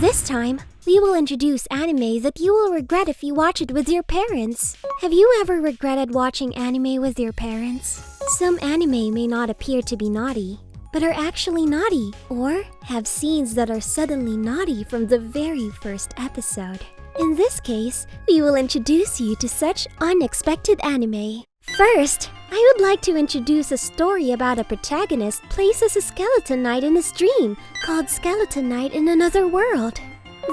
This time, we will introduce anime that you will regret if you watch it with your parents. Have you ever regretted watching anime with your parents? Some anime may not appear to be naughty, but are actually naughty, or have scenes that are suddenly naughty from the very first episode. In this case, we will introduce you to such unexpected anime. First, I would like to introduce a story about a protagonist places a skeleton knight in his dream, called Skeleton Knight in Another World.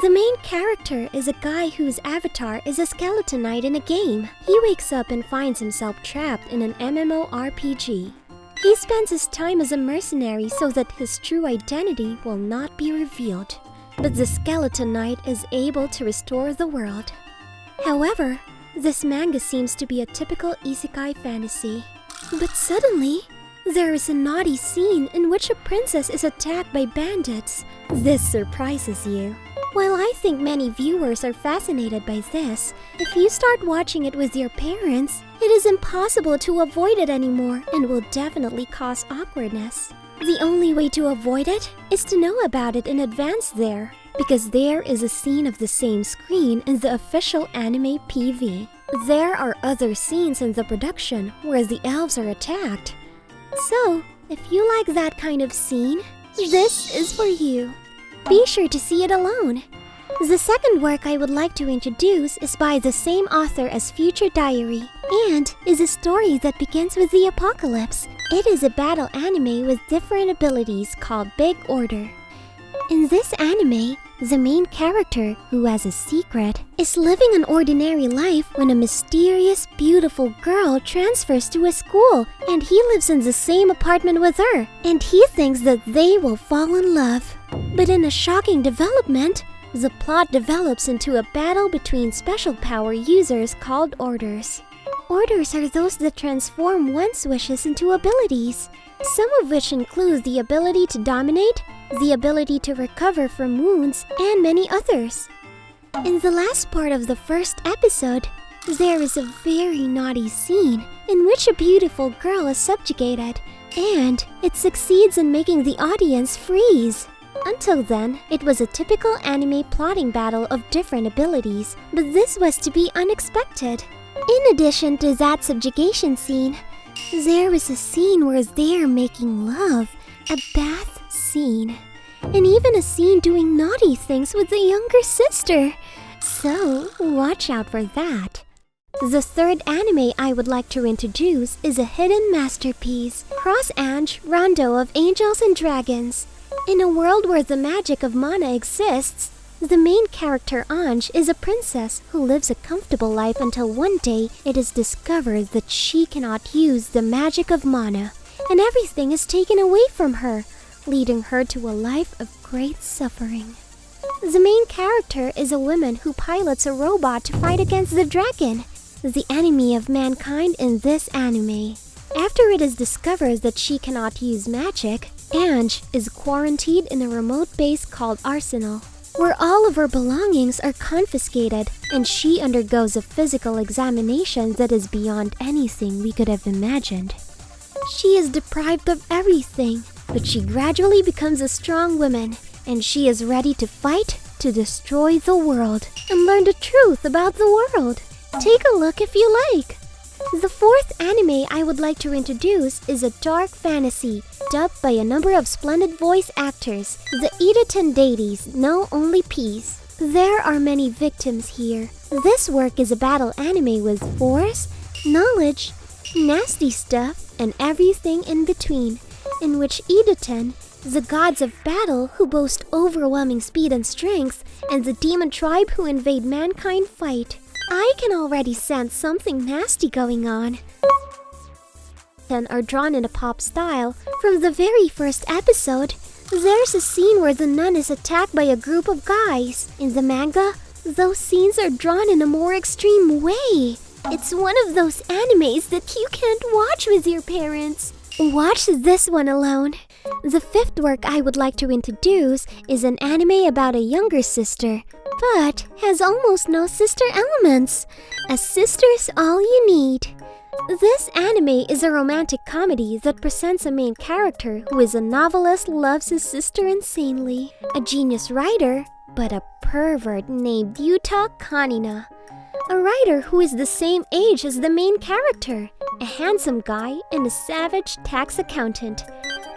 The main character is a guy whose avatar is a skeleton knight in a game. He wakes up and finds himself trapped in an MMORPG. He spends his time as a mercenary so that his true identity will not be revealed. But the skeleton knight is able to restore the world. However, this manga seems to be a typical isekai fantasy. But suddenly, there is a naughty scene in which a princess is attacked by bandits. This surprises you. While I think many viewers are fascinated by this, if you start watching it with your parents, it is impossible to avoid it anymore and will definitely cause awkwardness. The only way to avoid it is to know about it in advance because there is a scene of the same screen in the official anime PV. There are other scenes in the production where the elves are attacked. So, if you like that kind of scene, this is for you. Be sure to see it alone. The second work I would like to introduce is by the same author as Future Diary and is a story that begins with the apocalypse. It is a battle anime with different abilities called Big Order. In this anime, the main character, who has a secret, is living an ordinary life when a mysterious, beautiful girl transfers to a school and he lives in the same apartment with her and he thinks that they will fall in love. But in a shocking development, the plot develops into a battle between special power users called Orders. Orders are those that transform one's wishes into abilities, some of which include the ability to dominate, the ability to recover from wounds, and many others. In the last part of the first episode, there is a very naughty scene in which a beautiful girl is subjugated, and it succeeds in making the audience freeze. Until then, it was a typical anime plotting battle of different abilities, but this was to be unexpected. In addition to that subjugation scene, there was a scene where they're making love, a bath scene, and even a scene doing naughty things with the younger sister. So, watch out for that. The third anime I would like to introduce is a hidden masterpiece, Cross Ange, Rondo of Angels and Dragons. In a world where the magic of mana exists, the main character Ange is a princess who lives a comfortable life until one day it is discovered that she cannot use the magic of mana, and everything is taken away from her, leading her to a life of great suffering. The main character is a woman who pilots a robot to fight against the dragon, the enemy of mankind in this anime. After it is discovered that she cannot use magic, Ange is quarantined in a remote base called Arsenal, where all of her belongings are confiscated and she undergoes a physical examination that is beyond anything we could have imagined. She is deprived of everything, but she gradually becomes a strong woman and she is ready to fight to destroy the world and learn the truth about the world. Take a look if you like. The fourth anime I would like to introduce is a dark fantasy, dubbed by a number of splendid voice actors, the Idaten Deities know only peace. There are many victims here. This work is a battle anime with force, knowledge, nasty stuff, and everything in between, in which Idaten, the gods of battle who boast overwhelming speed and strength, and the demon tribe who invade mankind fight. I can already sense something nasty going on. Are drawn in a pop style. From the very first episode, there's a scene where the nun is attacked by a group of guys. In the manga, those scenes are drawn in a more extreme way. It's one of those animes that you can't watch with your parents. Watch this one alone. The fifth work I would like to introduce is an anime about a younger sister, but has almost no sister elements. A sister's all you need. This anime is a romantic comedy that presents a main character who is a novelist, loves his sister insanely, a genius writer, but a pervert named Yuta Kanina. A writer who is the same age as the main character, a handsome guy and a savage tax accountant,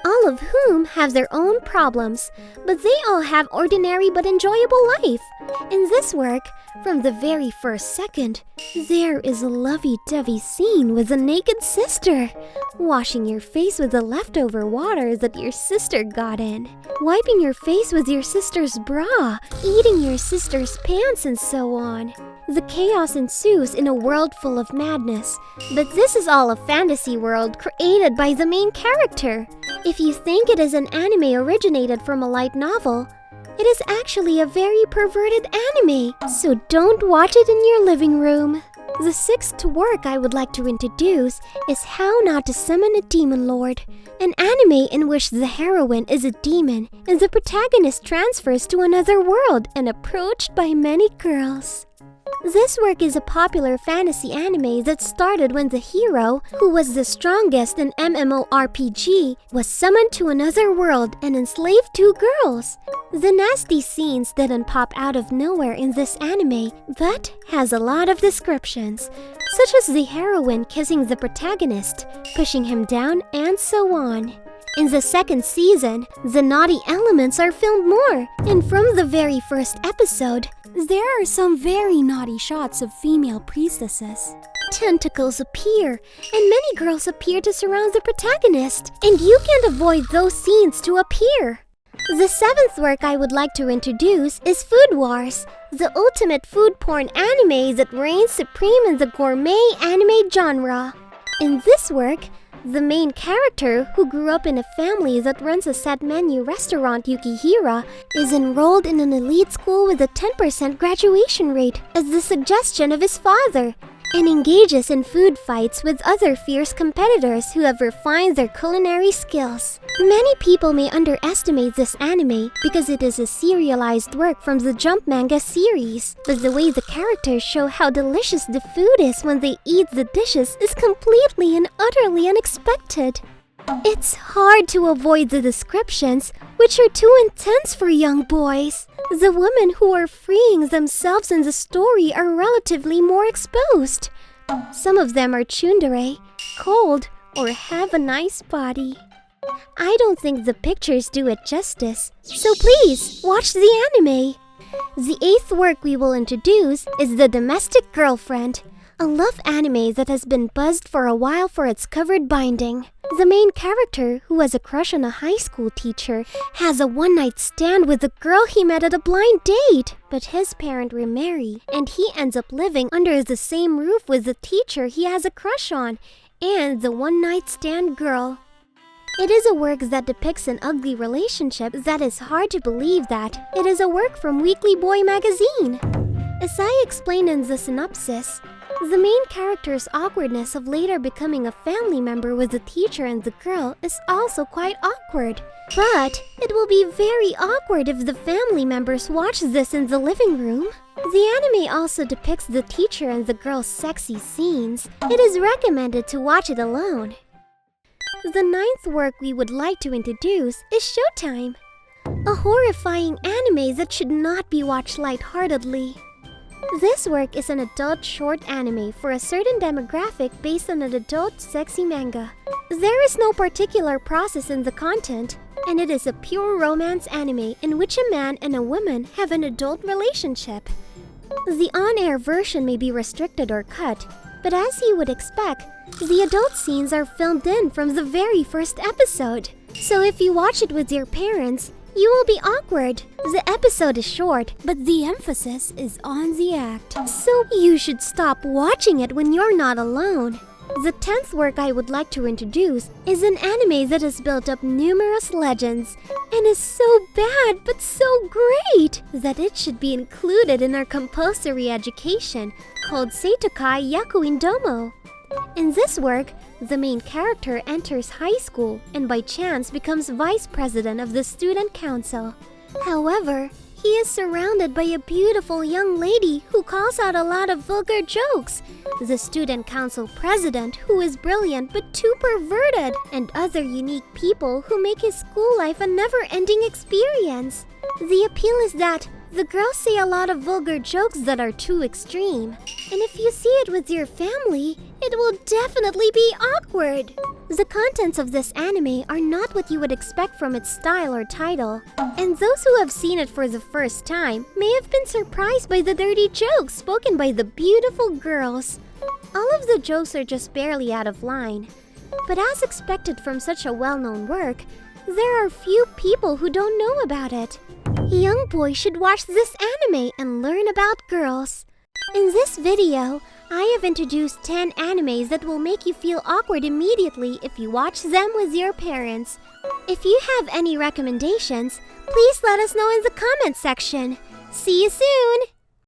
all of whom have their own problems, but they all have ordinary but enjoyable life. In this work, from the very first second, there is a lovey-dovey scene with a naked sister, washing your face with the leftover water that your sister got in, wiping your face with your sister's bra, eating your sister's pants, and so on. The chaos ensues in a world full of madness, but this is all a fantasy world created by the main character. If you think it is an anime originated from a light novel, it is actually a very perverted anime, so don't watch it in your living room. The sixth work I would like to introduce is How Not to Summon a Demon Lord, an anime in which the heroine is a demon and the protagonist transfers to another world and approached by many girls. This work is a popular fantasy anime that started when the hero, who was the strongest in MMORPG, was summoned to another world and enslaved two girls. The nasty scenes didn't pop out of nowhere in this anime, but has a lot of descriptions, such as the heroine kissing the protagonist, pushing him down, and so on. In the second season, the naughty elements are filmed more, and from the very first episode, there are some very naughty shots of female priestesses. Tentacles appear, and many girls appear to surround the protagonist, and you can't avoid those scenes to appear. The seventh work I would like to introduce is Food Wars, the ultimate food porn anime that reigns supreme in the gourmet anime genre. In this work, the main character, who grew up in a family that runs a set menu restaurant Yukihira, is enrolled in an elite school with a 10% graduation rate as the suggestion of his father, and engages in food fights with other fierce competitors who have refined their culinary skills. Many people may underestimate this anime because it is a serialized work from the Jump manga series, but the way the characters show how delicious the food is when they eat the dishes is completely and utterly unexpected. It's hard to avoid the descriptions, which are too intense for young boys. The women who are freeing themselves in the story are relatively more exposed. Some of them are tsundere, cold, or have a nice body. I don't think the pictures do it justice, so please watch the anime. The eighth work we will introduce is The Domestic Girlfriend, a love anime that has been buzzed for a while for its covered binding. The main character, who has a crush on a high school teacher, has a one-night stand with a girl he met at a blind date. But his parents remarry, and he ends up living under the same roof with the teacher he has a crush on, and the one-night stand girl. It is a work that depicts an ugly relationship that is hard to believe that it is a work from Weekly Boy magazine. As I explained in the synopsis, the main character's awkwardness of later becoming a family member with the teacher and the girl is also quite awkward. But it will be very awkward if the family members watch this in the living room. The anime also depicts the teacher and the girl's sexy scenes. It is recommended to watch it alone. The ninth work we would like to introduce is Showtime, a horrifying anime that should not be watched lightheartedly. This work is an adult short anime for a certain demographic based on an adult sexy manga. There is no particular process in the content, and it is a pure romance anime in which a man and a woman have an adult relationship. The on-air version may be restricted or cut, but as you would expect, the adult scenes are filmed in from the very first episode. So if you watch it with your parents, you will be awkward. The episode is short, but the emphasis is on the act. So you should stop watching it when you're not alone. The 10th work I would like to introduce is an anime that has built up numerous legends and is so bad but so great that it should be included in our compulsory education, called Seitokai Yakuindomo. In this work, the main character enters high school and by chance becomes vice president of the student council. However, He is surrounded by a beautiful young lady who calls out a lot of vulgar jokes, the student council president who is brilliant but too perverted, and other unique people who make his school life a never-ending experience. The appeal is that the girls say a lot of vulgar jokes that are too extreme, and if you see it with your family, it will definitely be awkward. The contents of this anime are not what you would expect from its style or title, and those who have seen it for the first time may have been surprised by the dirty jokes spoken by the beautiful girls. All of the jokes are just barely out of line, but as expected from such a well-known work, there are few people who don't know about it. Young boys should watch this anime and learn about girls. In this video, I have introduced 10 animes that will make you feel awkward immediately if you watch them with your parents. If you have any recommendations, please let us know in the comments section. See you soon!